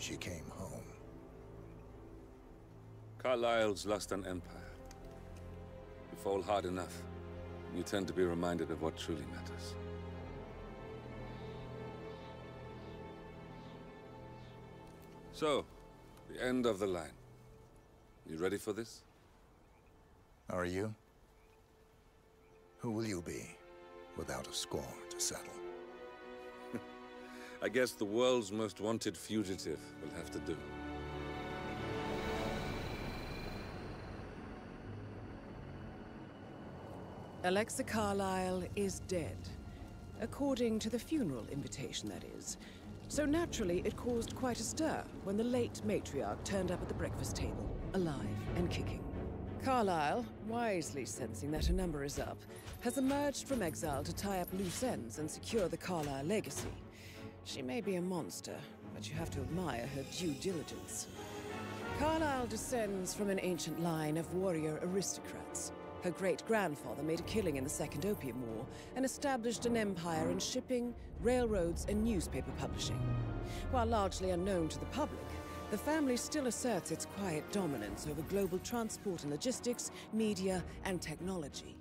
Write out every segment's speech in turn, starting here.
she came home. Carlyle's lost an empire. You fall hard enough, and you tend to be reminded of what truly matters. So, the end of the line. You ready for this? Are you? Who will you be, without a score to settle? I guess the world's most wanted fugitive will have to do. Alexa Carlyle is dead. According to the funeral invitation, that is. So naturally, it caused quite a stir when the late matriarch turned up at the breakfast table, alive and kicking. Carlyle, wisely sensing that her number is up, has emerged from exile to tie up loose ends and secure the Carlyle legacy. She may be a monster, but you have to admire her due diligence. Carlyle descends from an ancient line of warrior aristocrats. Her great-grandfather made a killing in the Second Opium War and established an empire in shipping, railroads, and newspaper publishing. While largely unknown to the public, the family still asserts its quiet dominance over global transport and logistics, media, and technology.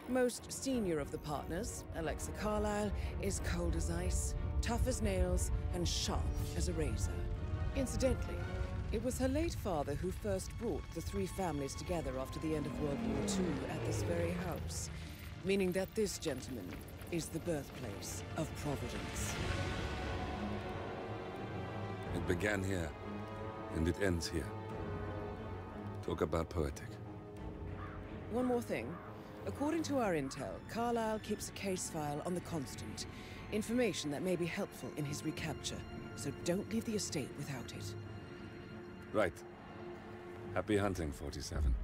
Most senior of the partners, Alexa Carlyle, is cold as ice, tough as nails, and sharp as a razor. Incidentally, it was her late father who first brought the three families together after the end of World War II at this very house, meaning that this gentleman is the birthplace of Providence. It began here, and it ends here. Talk about poetic. One more thing. According to our intel, Carlyle keeps a case file on the Constant. Information that may be helpful in his recapture, so don't leave the estate without it. Right. Happy hunting, 47.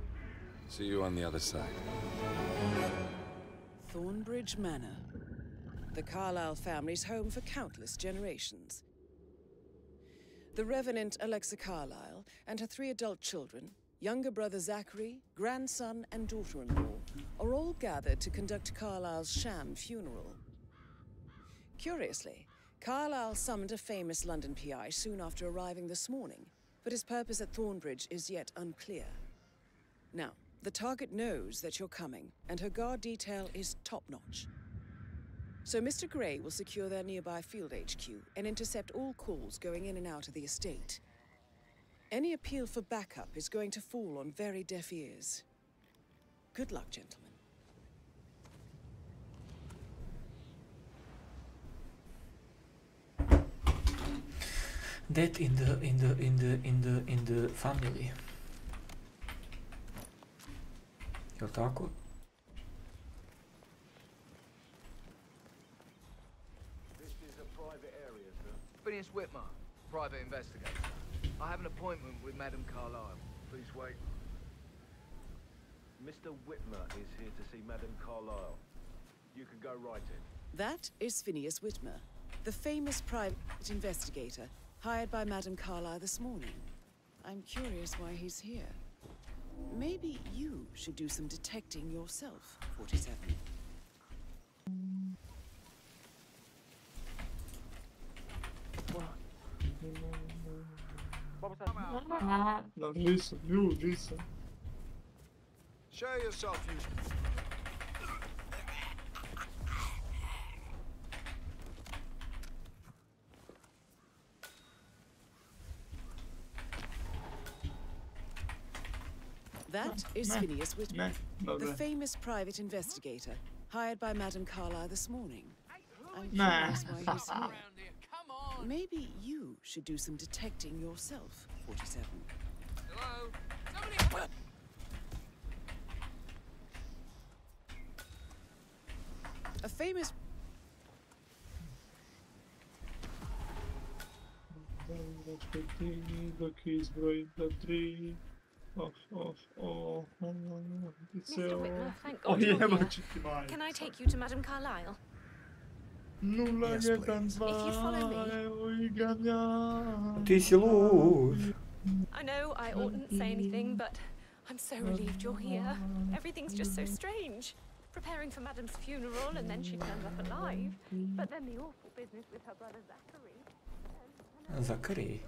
See you on the other side. Thornbridge Manor. The Carlyle family's home for countless generations. The Revenant Alexa Carlyle and her 3 adult children, younger brother Zachary, grandson and daughter-in-law, are all gathered to conduct Carlyle's sham funeral. Curiously, Carlyle summoned a famous London PI soon after arriving this morning, but his purpose at Thornbridge is yet unclear. Now, the target knows that you're coming, and her guard detail is top-notch. So Mr. Gray will secure their nearby field HQ and intercept all calls going in and out of the estate. Any appeal for backup is going to fall on very deaf ears. Good luck, gentlemen. That in the family. Jel' tako? This is a private area, sir. Phineas Whitmer, private investigator. I have an appointment with Madame Carlyle. Please wait. Mr. Whitmer is here to see Madame Carlyle. You can go right in. That is Phineas Whitmer, the famous private investigator hired by Madame Carlyle this morning. I'm curious why he's here. Maybe you should do some detecting yourself, 47. No, listen. Show yourself, you... That is Phineas Whitmer, the famous private investigator hired by Madame Carlyle this morning. I'm curious why he's here. Maybe you should do some detecting yourself, 47. Hello? Somebody... A famous... Mr. Whitmer, thank God you're here. Can I take you to Madame Carlyle? Yes, please. If you follow me. Ti si lud. I know I oughtn't say anything, but I'm so relieved you're here. Everything's just so strange. Preparing for Madame's funeral, and then she turns up alive. But then the awful business with her brother Zachary. Zachary?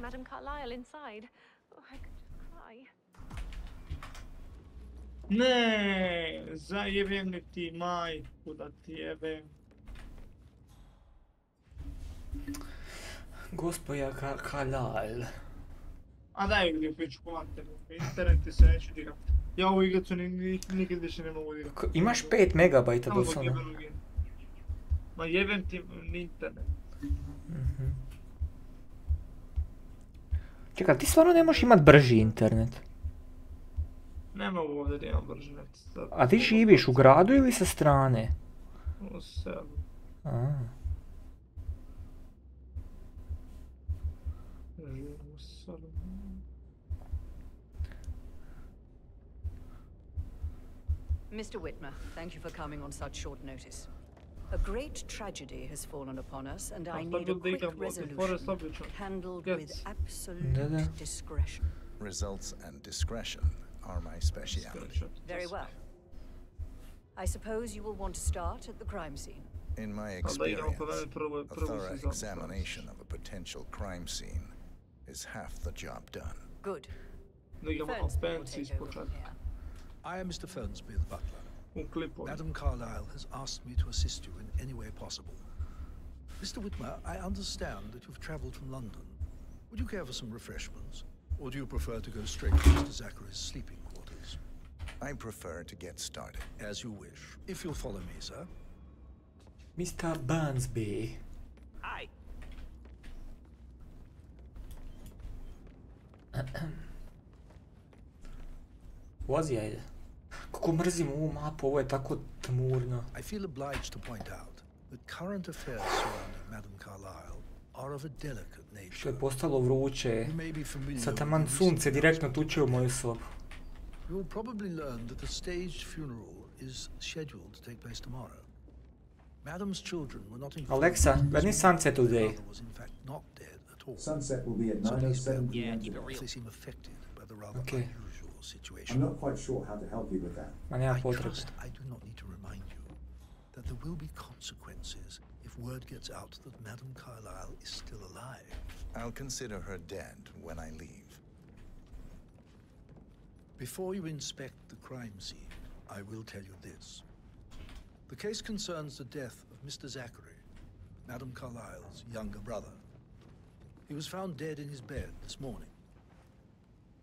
Madame Carlyle inside. Oh, I could just cry. Ne, zajebem li ti majku da ti jebem. Gospođa Carlyle. A daj gdje pičku materinu, internet ti se neću digat. Ja ovu igricu nikad više ne mogu digat. Imaš 5 megabajta doslovno. Ma jebem ti internet. Čekaj, ti stvarno ne možeš imat brži internet? Ne mogu ovdje da imam brži net. A ti živiš u gradu ili sa strane? U selu. Živim u selu. Mr. Whitmer, thank you for coming on such short notice. A great tragedy has fallen upon us, and I need a quick resolution, handled with absolute discretion. Results and discretion are my speciality. Very well. I suppose you will want to start at the crime scene. In my experience, a thorough examination of a potential crime scene is half the job done. Good. I am Mr. Fernsby, the butler. Madame Carlyle has asked me to assist you in any way possible. Mr. Whitmer, I understand that you've travelled from London. Would you care for some refreshments? Or do you prefer to go straight to Mr. Zachary's sleeping quarters? I prefer to get started. As you wish. If you'll follow me, sir. Mr. Burnsby. Hi. Vozi, ajde. Kako mrzim ovu mapu, ovo je tako tmurno. I feel obliged to point out that current affairs surrounding Madame Carlyle are of a delicate nature. Što je postalo vruće. Sad taman sunce direktno tuče u moju sobu. You will probably learn that the staged funeral is scheduled to take place tomorrow. Madame's children were not informed. Alexa, when is sunset today? Was in fact not dead at all. Sunset will be at 9:07 p.m. They seem affected by the rather unusual situation. I'm not quite sure how to help you with that. I trust I do not need to remind you that there will be consequences if word gets out that Madame Carlyle is still alive. I'll consider her dead when I leave. Before you inspect the crime scene, I will tell you this. The case concerns the death of Mr. Zachary, Madame Carlyle's younger brother. He was found dead in his bed this morning.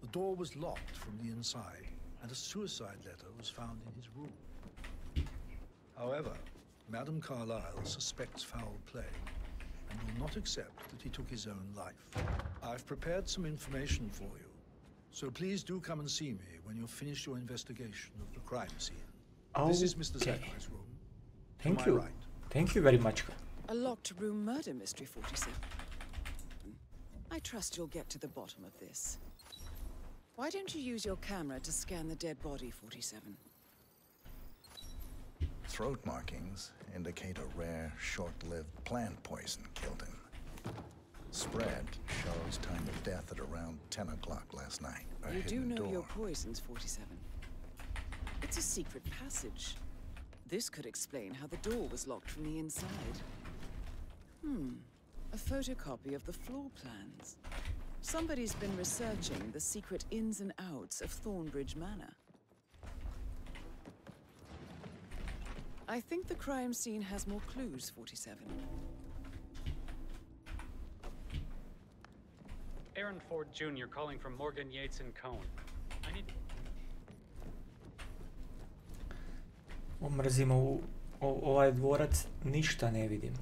The door was locked from the inside, and a suicide letter was found in his room. However, Madame Carlyle suspects foul play and will not accept that he took his own life. I've prepared some information for you, so please do come and see me when you've finished your investigation of the crime scene. This is Mr. Zachary's room. Thank you. Thank you very much. A locked room murder mystery, 47. I trust you'll get to the bottom of this. Why don't you use your camera to scan the dead body, 47? Throat markings indicate a rare, short-lived plant poison killed him. Spread shows time of death at around 10 o'clock last night. You do know your poisons, 47. It's a secret passage. This could explain how the door was locked from the inside. A photocopy of the floor plans. Somebody's been researching the secret ins and outs of Thornbridge Manor. I think the crime scene has more clues, 47. Aaron Ford Jr. calling from Morgan Yates and Cone. I need... Omrzim ovaj dvorac, ništa ne vidim.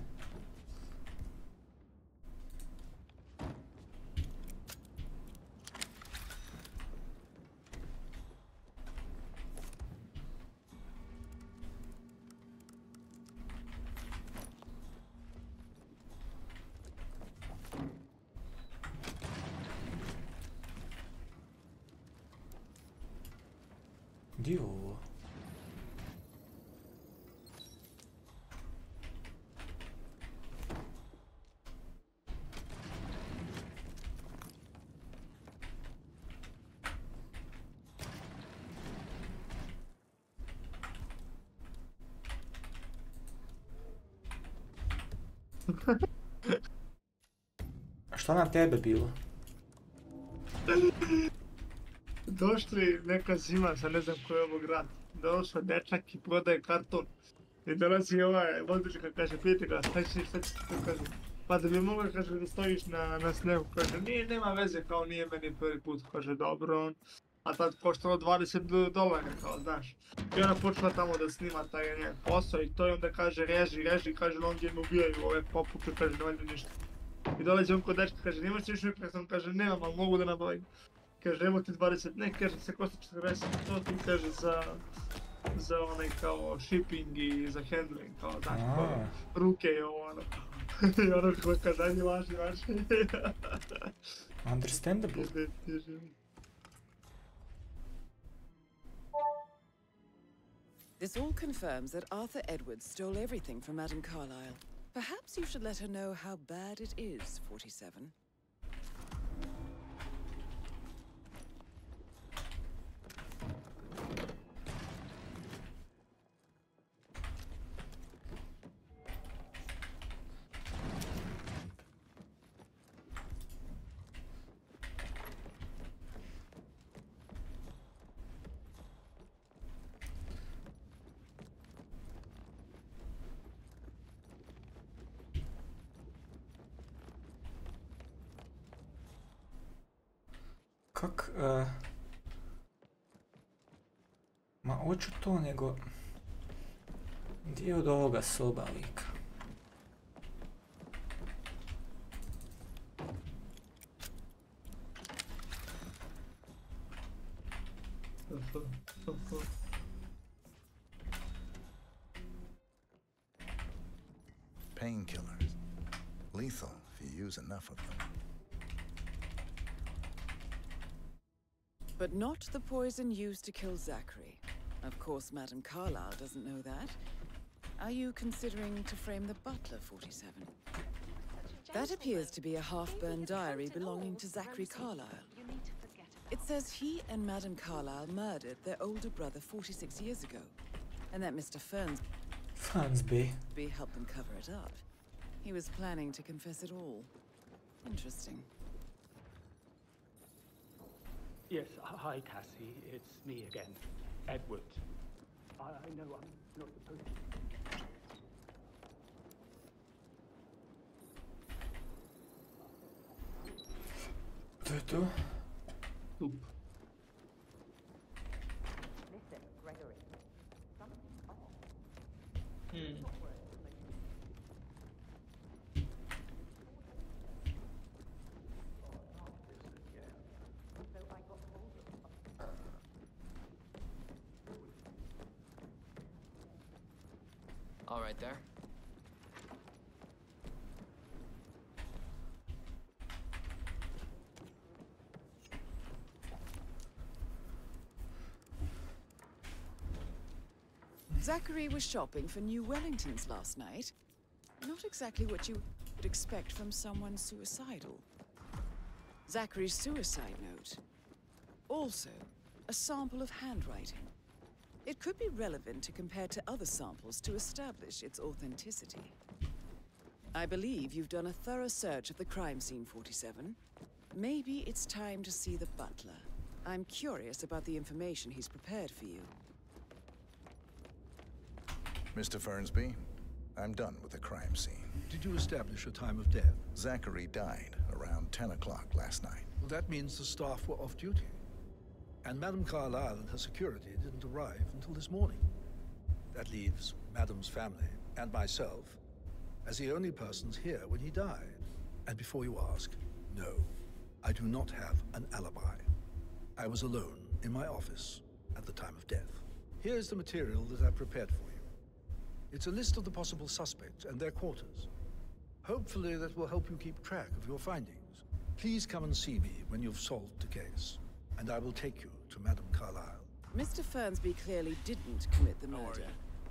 Gdje je ovo? A šta na tebe bilo? Došli neka zima, sad ne znam koji je ovo grad. Došao dečak i prodaje karton. I dolazi ovaj vodička, kaže, pijete ga, šta ćeš to, kaže. Pa da bi mogao, kaže, da stojiš na snegu, kaže, nema veze, kao nije meni prvi put, kaže, dobro on. A tad koštalo $20, kao, znaš. I ona počela tamo da snima taj njen posao i to i onda kaže, reži, kaže, longe me ubijaju, ove popuke, kaže, ne valjda ništa. I dolazi on kod dečka, kaže, nemaš još uvijek, sam kaže, nemam, ali mogu da nabavim. Kaže, evo ti 20, ne, kaže, se košta 40, to ti kaže za onaj kao shipping i za handling, kao, znaš, ruke i ovo, ono. I ono ko kaže, ajde, važi. Understandable. This all confirms that Arthur Edwards stole everything from Madame Carlyle. Perhaps you should let her know how bad it is, 47. Kak, ma hoću to, nego gdje je od ovoga soba lika? Painkillers. Lethal if you use enough of them. But not the poison used to kill Zachary. Of course, Madame Carlyle doesn't know that. Are you considering to frame the butler, 47? That appears to be a half-burned diary belonging to Zachary Carlyle. It says he and Madame Carlyle murdered their older brother 46 years ago, and that Mr. Fernsby helped them cover it up. He was planning to confess it all. Interesting. Yes, hi Cassie, it's me again, Edward. I know I'm not supposed to. To je to? Listen, Gregory. Something's off. All right there. Zachary was shopping for new Wellingtons last night. Not exactly what you would expect from someone suicidal. Zachary's suicide note. Also, a sample of handwriting. It could be relevant to compare to other samples to establish its authenticity. I believe you've done a thorough search of the crime scene, 47. Maybe it's time to see the butler. I'm curious about the information he's prepared for you. Mr. Fernsby, I'm done with the crime scene. Did you establish a time of death? Zachary died around 10 o'clock last night. Well, that means the staff were off duty. And Madame Carlyle and her security didn't arrive until this morning. That leaves Madame's family and myself as the only persons here when he died. And before you ask, no, I do not have an alibi. I was alone in my office at the time of death. Here's the material that I prepared for you. It's a list of the possible suspects and their quarters. Hopefully that will help you keep track of your findings. Please come and see me when you've solved the case, and I will take you to Madame Carlyle. Mr. Fernsby clearly didn't commit the murder,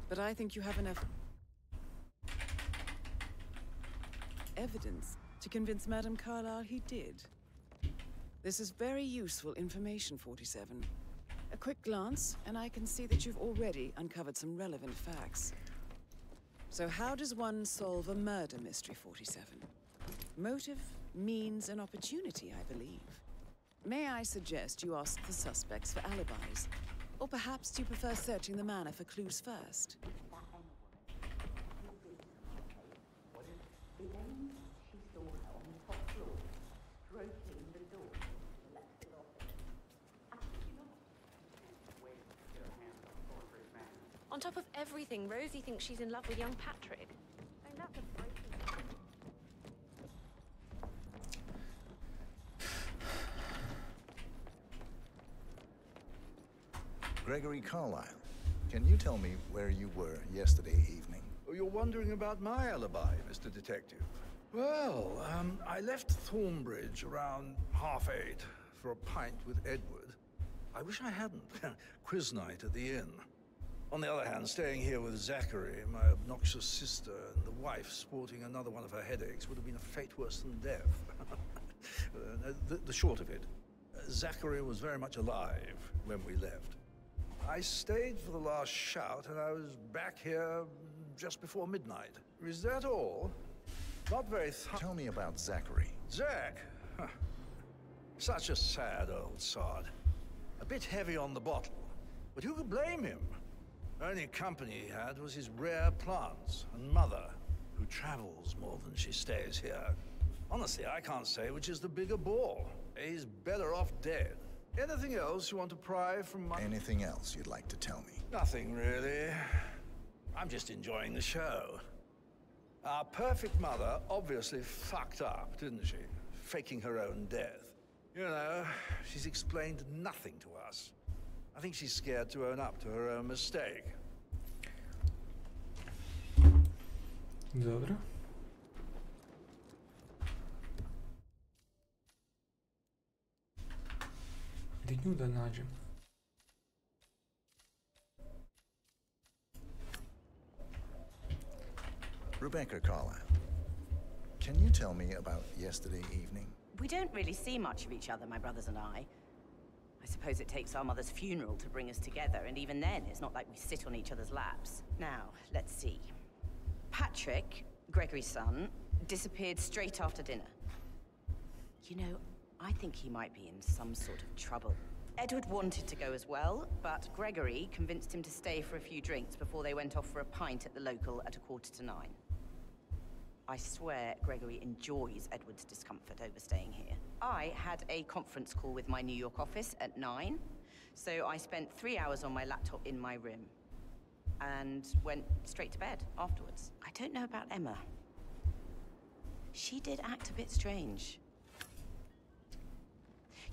but I think you have enough evidence to convince Madame Carlyle he did. This is very useful information, 47. A quick glance, and I can see that you've already uncovered some relevant facts. So how does one solve a murder mystery, 47? Motive, means, and opportunity, I believe. May I suggest you ask the suspects for alibis? Or perhaps you prefer searching the manor for clues first? On top of everything, Rosie thinks she's in love with young Patrick. I love the breaking. Gregory Carlyle, can you tell me where you were yesterday evening? Oh, you're wondering about my alibi, Mr. Detective. Well, I left Thornbridge around 8:30 for a pint with Edward. I wish I hadn't. Quiz night at the inn. On the other hand, staying here with Zachary, my obnoxious sister, and the wife sporting another one of her headaches would have been a fate worse than death. The short of it, Zachary was very much alive when we left. I stayed for the last shout, and I was back here just before midnight. Is that all? Not very Tell me about Zachary. Zach? Huh. Such a sad old sod. A bit heavy on the bottle, but who could blame him? Only company he had was his rare plants and mother, who travels more than she stays here. Honestly, I can't say which is the bigger ball. He's better off dead. Anything else you want to pry from my... Anything else you'd like to tell me? Nothing, really. I'm just enjoying the show. Our perfect mother obviously fucked up, didn't she? Faking her own death. You know, she's explained nothing to us. I think she's scared to own up to her own mistake. Dobro. Gdje nju da nađem? Rebecca Carlyle, can you tell me about yesterday evening? We don't really see much of each other, my brothers and I. I suppose it takes our mother's funeral to bring us together, and even then, it's not like we sit on each other's laps. Now, let's see. Patrick, Gregory's son, disappeared straight after dinner. You know, I think he might be in some sort of trouble. Edward wanted to go as well, but Gregory convinced him to stay for a few drinks before they went off for a pint at the local at 9:15. I swear Gregory enjoys Edward's discomfort over staying here. I had a conference call with my New York office at 9, so I spent 3 hours on my laptop in my room and went straight to bed afterwards. I don't know about Emma. She did act a bit strange.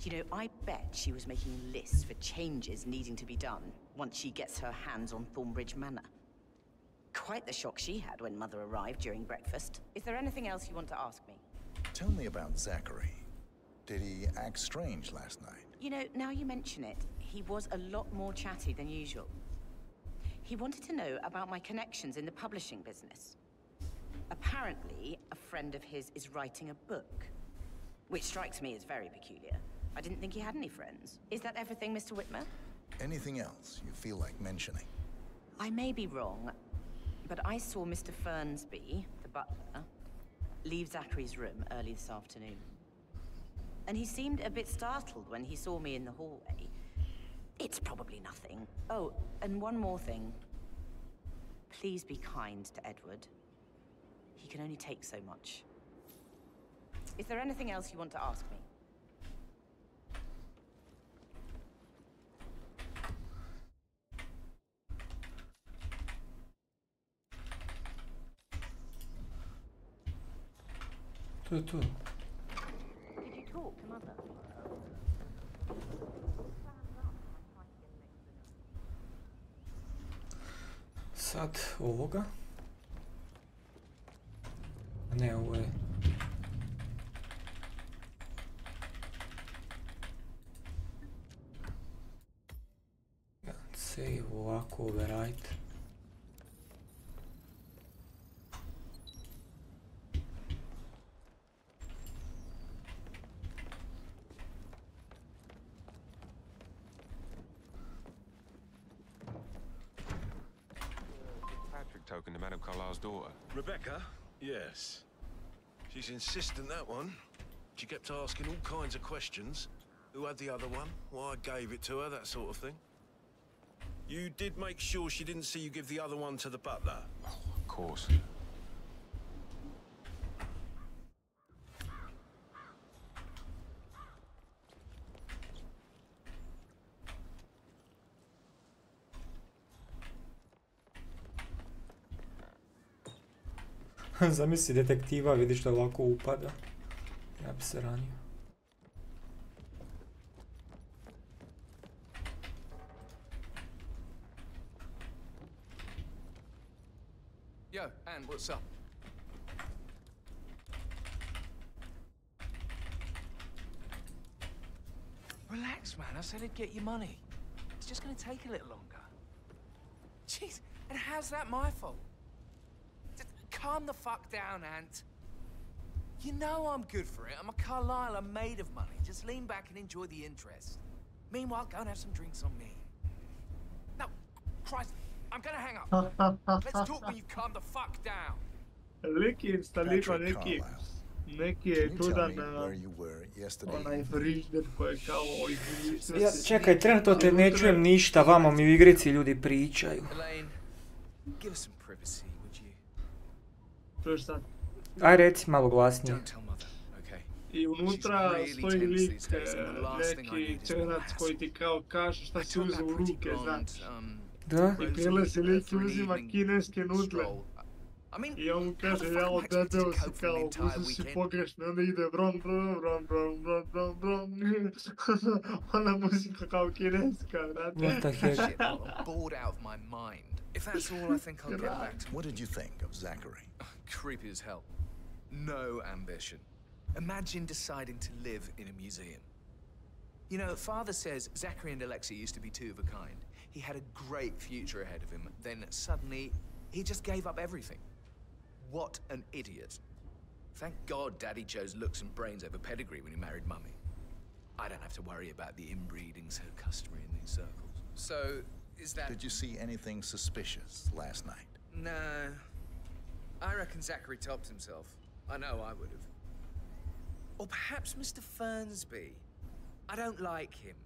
You know, I bet she was making lists for changes needing to be done once she gets her hands on Thornbridge Manor. Quite the shock she had when Mother arrived during breakfast. Is there anything else you want to ask me? Tell me about Zachary. Did he act strange last night? You know, now you mention it, he was a lot more chatty than usual. He wanted to know about my connections in the publishing business. Apparently, a friend of his is writing a book, which strikes me as very peculiar. I didn't think he had any friends. Is that everything, Mr. Whitmer? Anything else you feel like mentioning? I may be wrong, but I saw Mr. Fernsby, the butler, leave Zachary's room early this afternoon. And he seemed a bit startled when he saw me in the hallway. It's probably nothing. Oh, and one more thing. Please be kind to Edward. He can only take so much. Is there anything else you want to ask me? To je to. Did you talk to Mother? Sad ovoga. A ne, ovo je... Save ovako, overwrite. Token to Madame Carlyle's daughter. Rebecca? Yes. She's insistent, that one. She kept asking all kinds of questions. who had the other one, why I gave it to her, that sort of thing. You did make sure she didn't see you give the other one to the butler? Oh, of course. Zamisli detektiva, vidiš da ovako upada. Ja bi se ranio. Yo, Ann, what's up? Relax, man. I said I'd get you money. It's just gonna take a little longer. Jeez, and how's that my fault? Calm the fuck down, Ant. You know I'm good for it. I'm a Carlisle. I'm made of money. Just lean back and enjoy the interest. Meanwhile, go and have some drinks on me. No, Christ, I'm gonna hang up. Let's talk when you calm the fuck down. Neki instalira neki je čudan onaj frižder koji je kao Ja, čekaj, trenutno te ne čujem ništa, vamo mi u igrici ljudi pričaju. Give us some privacy, would you? Čuješ sad? Aj reci malo glasnije. I unutra stoji lik, neki crnac koji ti kao kaže šta si uzeo u ruke, znači. Da? I prilezi lik uzima kineske nudle. I on mu kaže, jao debeo si kao, uzeo si pogrešno, onda ide brom, brom, brom, brom, brom, brom, brom. Ona muzika kao kineska, znate. What the heck? I'm bored out of my mind. If that's all, I think I'll get back to... What did you think of Zachary? Creepy as hell. No ambition. Imagine deciding to live in a museum. You know, Father says Zachary and Alexa used to be two of a kind. He had a great future ahead of him. Then suddenly, he just gave up everything. What an idiot. Thank God Daddy chose looks and brains over pedigree when he married Mummy. I don't have to worry about the inbreeding so customary in these circles. So, is that... Did you see anything suspicious last night? No. I reckon Zachary topped himself. I know I would have. Or perhaps Mr. Fernsby. I don't like him.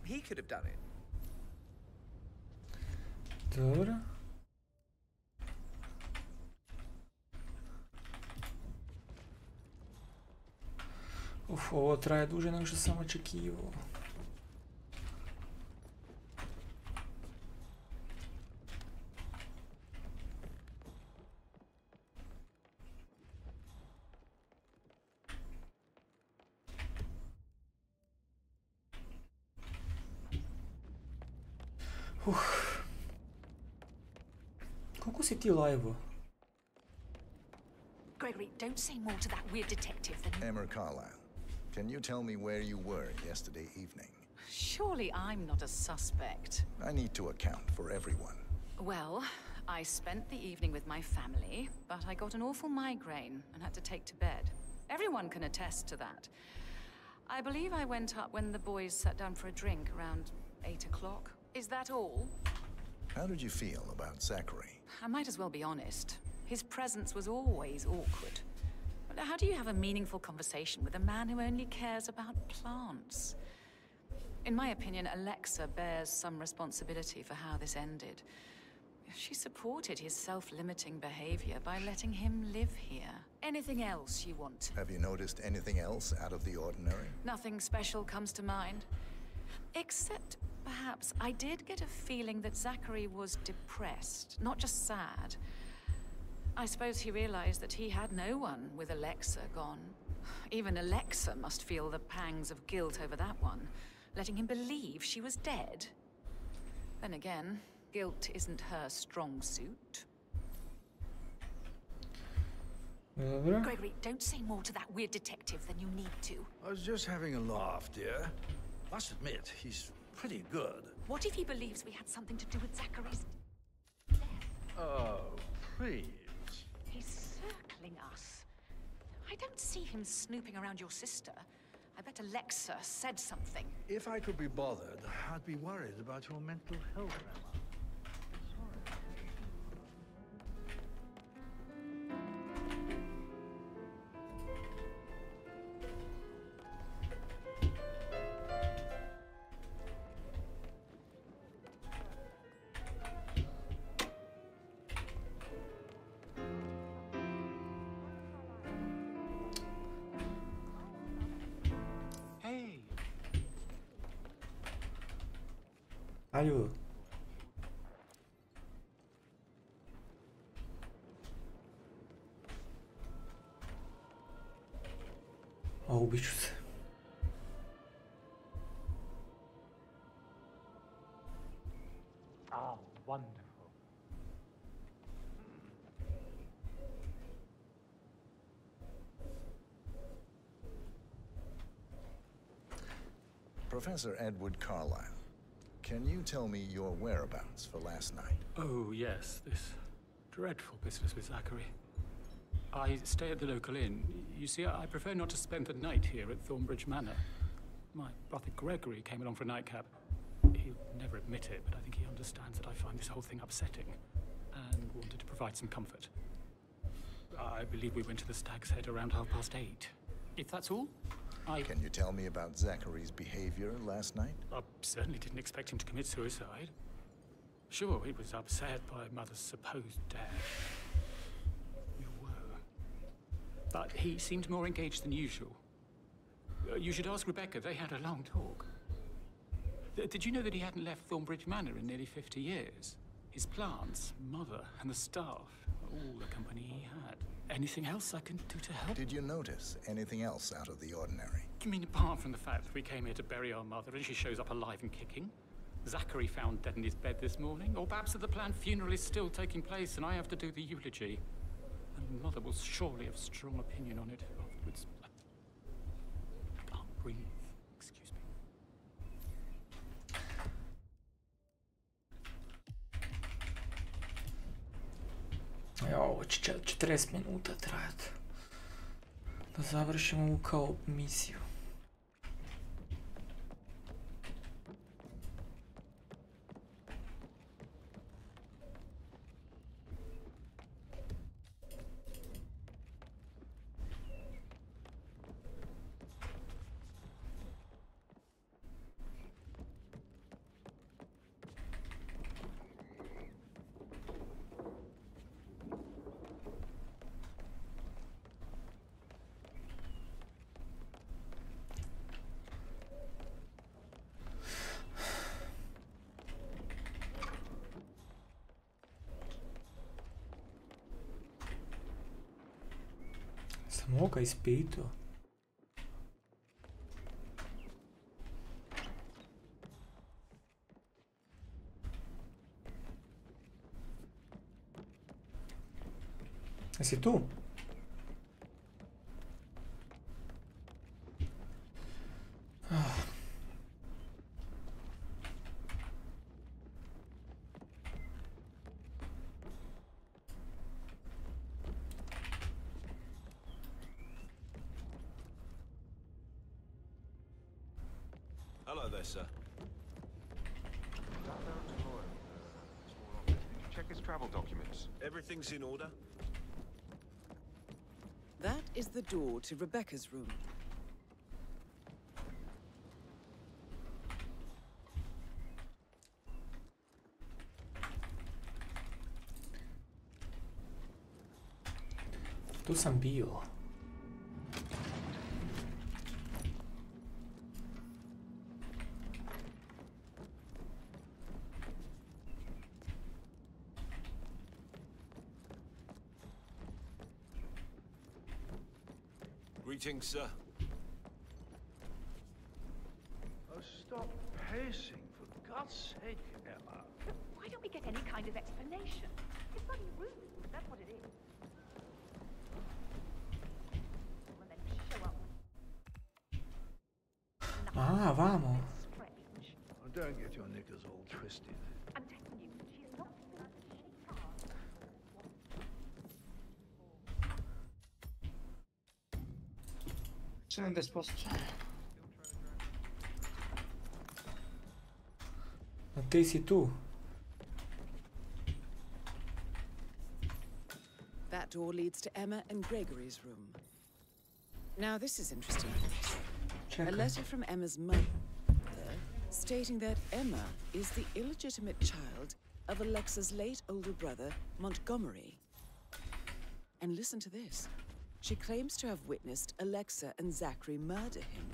He could have done it. Dobro. Uf, ovo traje duže nego što sam očekivao. Koliko si ti live-o? Gregory, don't say more to that weird detective than... Emmer Carlisle, can you tell me where you were yesterday evening? Surely I'm not a suspect. I need to account for everyone. Well, I spent the evening with my family, but I got an awful migraine and had to take to bed. Everyone can attest to that. I believe I went up when the boys sat down for a drink around 8 o'clock. Is that all? How did you feel about Zachary? I might as well be honest. His presence was always awkward. But how do you have a meaningful conversation with a man who only cares about plants? In my opinion, Alexa bears some responsibility for how this ended. She supported his self-limiting behavior by letting him live here. Anything else you want? Have you noticed anything else out of the ordinary? Nothing special comes to mind. Except, perhaps, I did get a feeling that Zachary was depressed, not just sad. I suppose he realized that he had no one with Alexa gone. Even Alexa must feel the pangs of guilt over that one, letting him believe she was dead. Then again, guilt isn't her strong suit. Gregory, don't say more to that weird detective than you need to. I was just having a laugh, dear. Must admit, he's pretty good. What if he believes we had something to do with Zachary's... Oh, please. He's circling us. I don't see him snooping around your sister. I bet Alexa said something. If I could be bothered, I'd be worried about your mental health, Emma. Aljo. A ubiću se. Ah, wonderful. Professor Edward Carlyle, can you tell me your whereabouts for last night? Oh, yes, this dreadful business with Zachary. I stay at the local inn. You see, I prefer not to spend the night here at Thornbridge Manor. My brother Gregory came along for a nightcap. He'll never admit it, but I think he understands that I find this whole thing upsetting and wanted to provide some comfort. I believe we went to the Stag's Head around 8:30. If that's all, Can you tell me about Zachary's behavior last night? I certainly didn't expect him to commit suicide. Sure, he was upset by Mother's supposed death. We were. But he seemed more engaged than usual. You should ask Rebecca. They had a long talk. Did you know that he hadn't left Thornbridge Manor in nearly 50 years? His plants, Mother, and the staff, all the company he had. Anything else I can do to help? Did you notice anything else out of the ordinary? You mean apart from the fact that we came here to bury our mother and she shows up alive and kicking? Zachary found dead in his bed this morning? Or perhaps that the planned funeral is still taking place and I have to do the eulogy? And Mother will surely have a strong opinion on it afterwards. I can't breathe. Excuse me. Ja, ovo će 40 minuta trajati. Da završimo ovu kao misiju. Sam ovoga ispitao. Jesi tu? Hello there, sir. Check his travel documents. Everything's in order. That is the door to Rebecca's room. Tu sam bio. Greetings, sir. Oh, stop pacing, for God's sake, Emma. Why don't we get any kind of explanation? It's bloody rude, that's what it is. Well, then show up. Ah, vamo. Oh, don't get your knickers all twisted. I'm telling you, she's not A ti si tu. That door leads to Emma and Gregory's room. Now this is interesting. A letter from Emma's mother stating that Emma is the illegitimate child of Alexa's late older brother, Montgomery. And listen to this. She claims to have witnessed Alexa and Zachary murder him.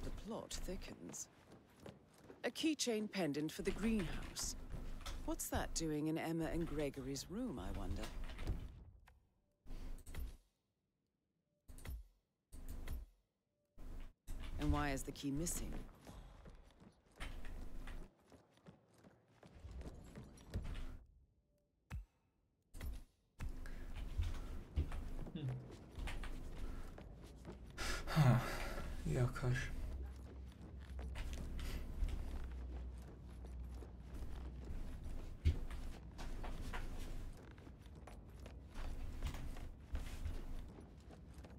The plot thickens. A keychain pendant for the greenhouse. What's that doing in Emma and Gregory's room, I wonder? And why is the key missing? Jakaś.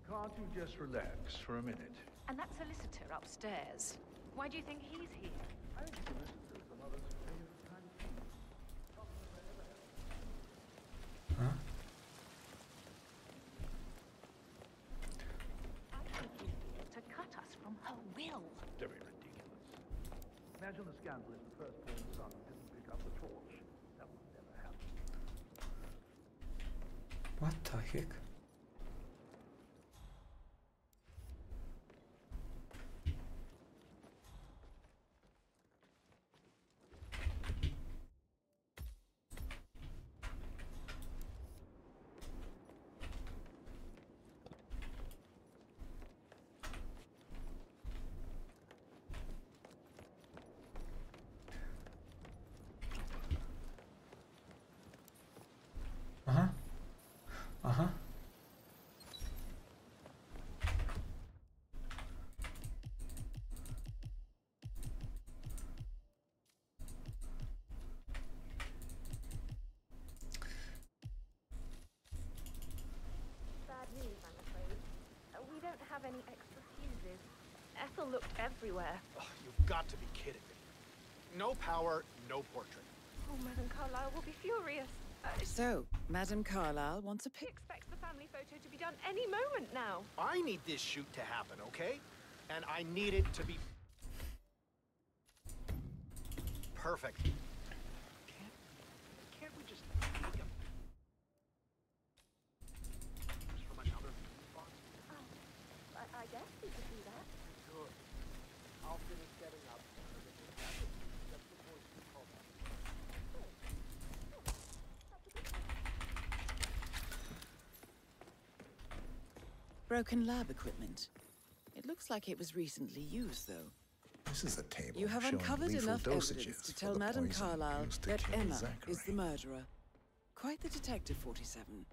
Can't you just relax for a minute? And that solicitor upstairs. Why do you think he's here? Huh? To cut us from her will. Very ridiculous. Imagine the scandal if the firstborn son didn't pick up the torch. That would never happen. What the heck? Aha. Aha. Bad news, I'm afraid. We don't have any extra fuses. Ethel looked everywhere. Oh, you've got to be kidding me. No power, no portrait. Oh, Madame Carlyle will be furious. So, Madame Carlyle wants a She pic. expects the family photo to be done any moment now. I need this shoot to happen, okay? And I need it to be perfect. Can't we just make a from another box? I guess we could do that. Good. I'll finish setting up. That's the voice we call that. Broken lab equipment. It looks like it was recently used, though. This is a table You have showing uncovered lethal enough dosages evidence to for tell the Madame poison Carlyle used to that kill Emma Zachary. is the murderer. Quite the detective, 47.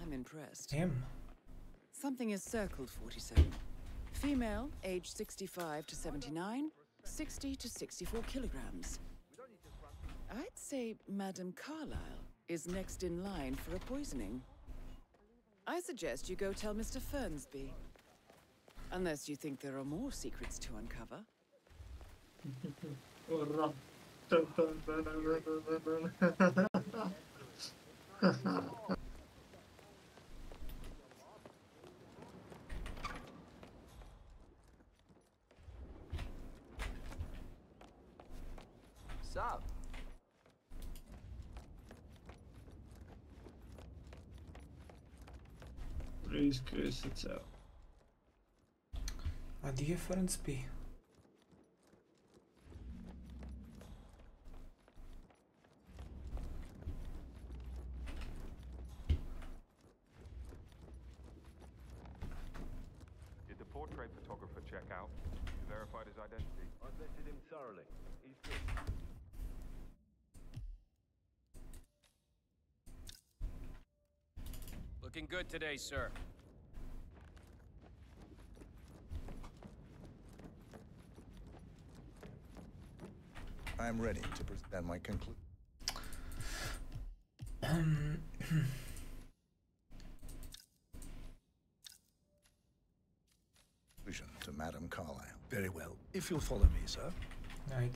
I'm impressed. Him? Something is circled, 47. Female, age 65 to 79, 60 to 64 kilograms. I'd say Madame Carlyle is next in line for a poisoning. I suggest you go tell Mr. Fernsby. Unless you think there are more secrets to uncover. Sup? Please curse itself. A difference be. Did the portrait photographer check out? You verified his identity? I vetted him thoroughly. He's good. Looking good today, sir. I'm ready to present my conclusion. To Madame Carlyle. Very well. If you'll follow me, sir. Right.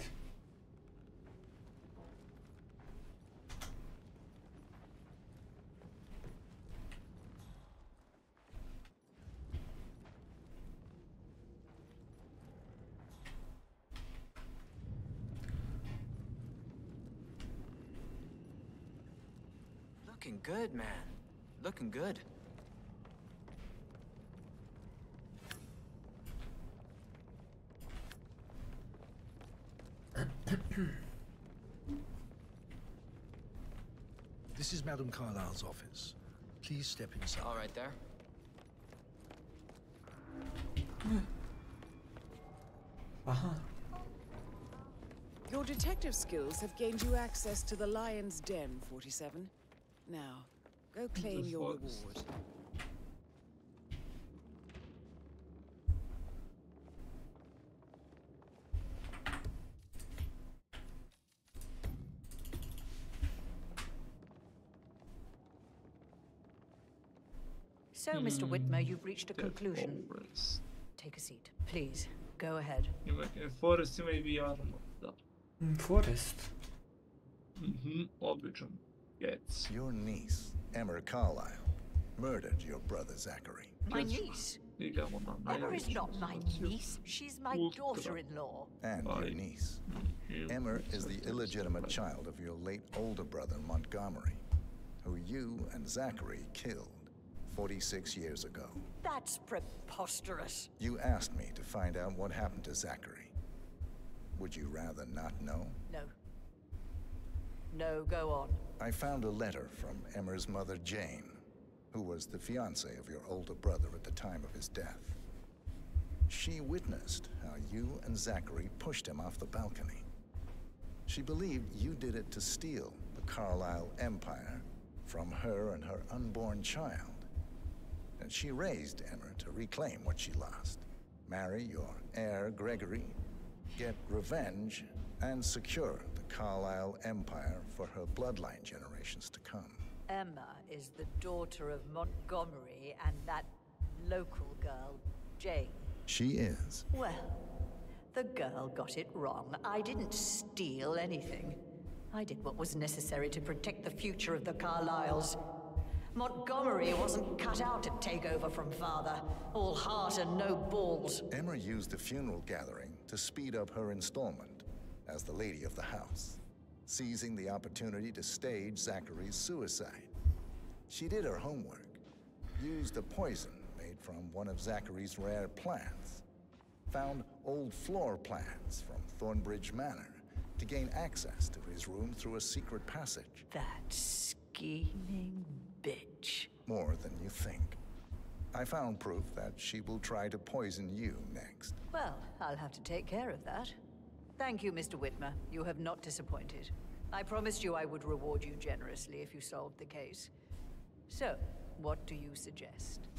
Looking good, man. Looking good. This is Madame Carlyle's office. Please step inside. All right there. Your detective skills have gained you access to the Lion's Den, 47. Now, go claim your reward. So, Mr. Whitmer, you've reached a conclusion. Take a seat, please. Go ahead. Forest ima i VR mod. Forest? Običan. Yes. Your niece, Emma Carlyle, murdered your brother Zachary. My niece? Emma is not my niece. She's my daughter-in-law. And your niece. Emma is the illegitimate child of your late older brother Montgomery, who you and Zachary killed 46 years ago. That's preposterous. You asked me to find out what happened to Zachary. Would you rather not know? No. No, go on. I found a letter from Emma's mother, Jane, who was the fiancée of your older brother at the time of his death. She witnessed how you and Zachary pushed him off the balcony. She believed you did it to steal the Carlyle empire from her and her unborn child. And she raised Emma to reclaim what she lost. Marry your heir, Gregory, get revenge, and secure the Carlyle empire for her bloodline generations to come. Emma is the daughter of Montgomery and that local girl, Jane. She is. Well, the girl got it wrong. I didn't steal anything. I did what was necessary to protect the future of the Carlyles. Montgomery wasn't cut out to take over from father. All heart and no balls. Emma used the funeral gathering to speed up her installment as the lady of the house, seizing the opportunity to stage Zachary's suicide. She did her homework, used a poison made from one of Zachary's rare plants, found old floor plans from Thornbridge Manor to gain access to his room through a secret passage. That scheming bitch. More than you think. I found proof that she will try to poison you next. Well, I'll have to take care of that. Thank you, Mr. Whitmer. You have not disappointed. I promised you I would reward you generously if you solved the case. So, what do you suggest?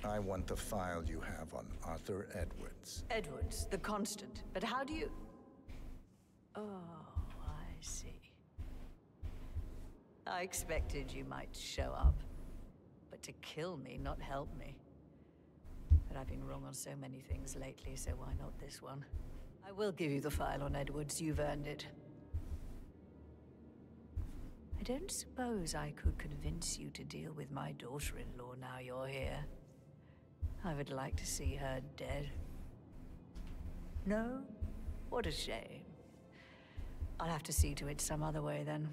I want the file you have on Arthur Edwards. Edwards, the constant. But how do you... Oh, I see. I expected you might show up. But to kill me, not help me. But I've been wrong on so many things lately, so why not this one? I will give you the file on Edwards. You've earned it. I don't suppose I could convince you to deal with my daughter-in-law now you're here. I would like to see her dead. No? What a shame. I'll have to see to it some other way then.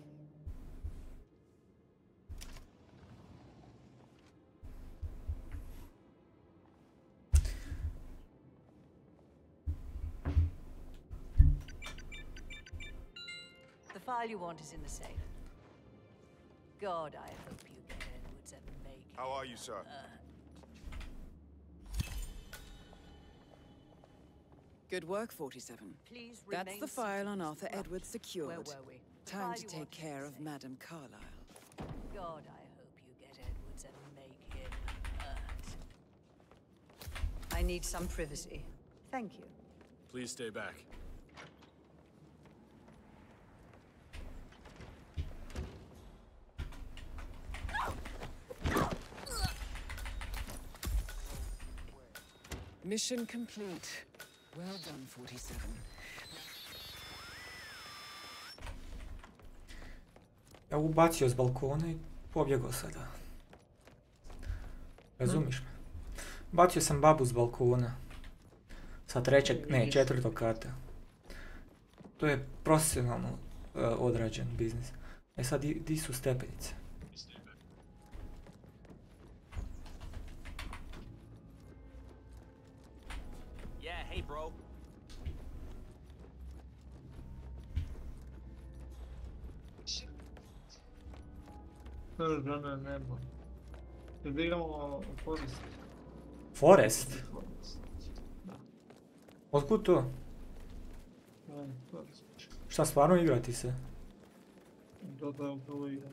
The file you want is in the safe. God, I hope you get Edwards and make it. How are you, sir? Good work, 47. Please That's remain the file on seated, Arthur Mr. Edwards secured. Where were we? Time File to you take want is care in of the safe. Madame Carlyle. God, I hope you get Edwards and make it hurt. I need some privacy. Thank you. Please stay back. Mission complete. Well done, 47. Ja ubacio s balkona i pobjegao sada. Razumiš me? Bacio sam babu s balkona. Sa četvrtog kata. To je profesionalno odrađen biznis. E sad, di su stepenice? Yeah, hey bro. Žene nema. Ili igramo Forest. Forest? Otkud to? Šta, stvarno igrati se? Da, upravo igra.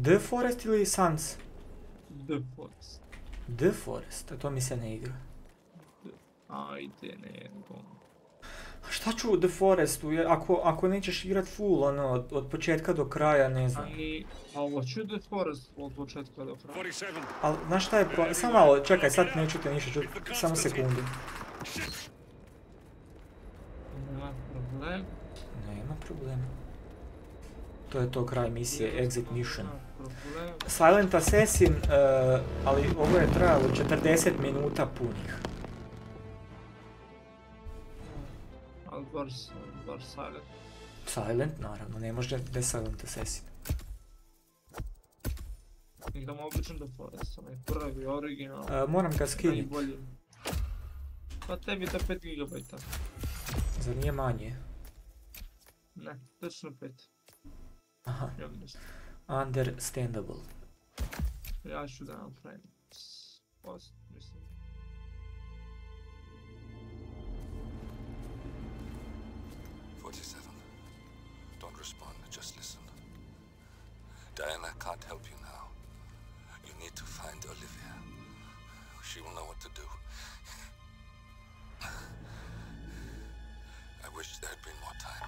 The Forest ili Sans? The Forest. The Forest, a to mi se ne igra. Ajde, nego. A šta ću u The Forestu, ako nećeš igrat full, ono, od početka do kraja, ne znam. A hoću The Forest od početka do kraja. Ali, znaš šta je problem? Samo malo, čekaj, sad neću te ništa čuti, samo sekundu. Nema problem. Nema problema. To je to kraj misije, exit mission. Silent Assassin, ali ovo je trajalo 40 minuta punih. Ali bar Silent. Silent, naravno, ne može da je Silent Assassin. Igramo obično The Forest, onaj prvi, original. Moram ga skinit. Pa tebi to 5 GB. Zar nije manje? Ne, točno 5. Aha. Understandable. Ja ću da napravim post, mislim. Don't respond, just listen. Diana can't help you now. You need to find Olivia. She will know what to do. I wish there had been more time.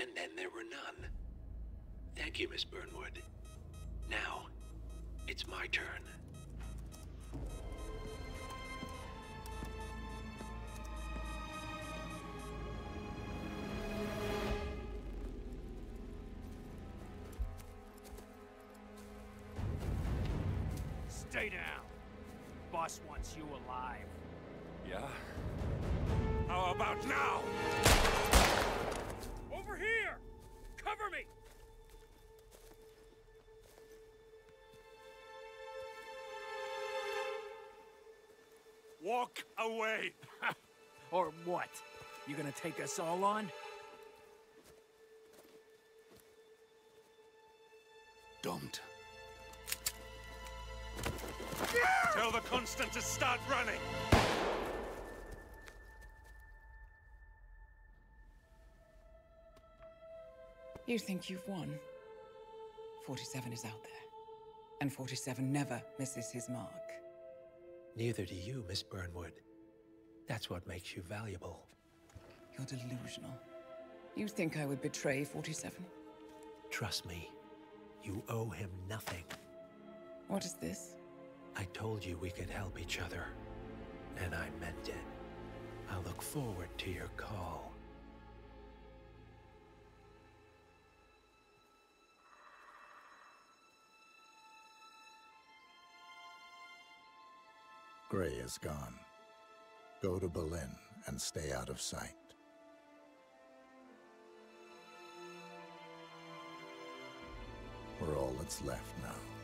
And then there were none. Thank you, Miss Burnwood. Now, it's my turn. Stay down. Boss wants you alive. Yeah? How about now? Over here! Cover me! Walk away! Or what? You gonna take us all on? Don't. Tell the Constant to start running! You think you've won? 47 is out there. And 47 never misses his mark. Neither do you, Miss Burnwood. That's what makes you valuable. You're delusional. You think I would betray 47? Trust me, you owe him nothing. What is this? I told you we could help each other, and I meant it. I look forward to your call. Gray is gone. Go to Berlin and stay out of sight. We're all that's left now.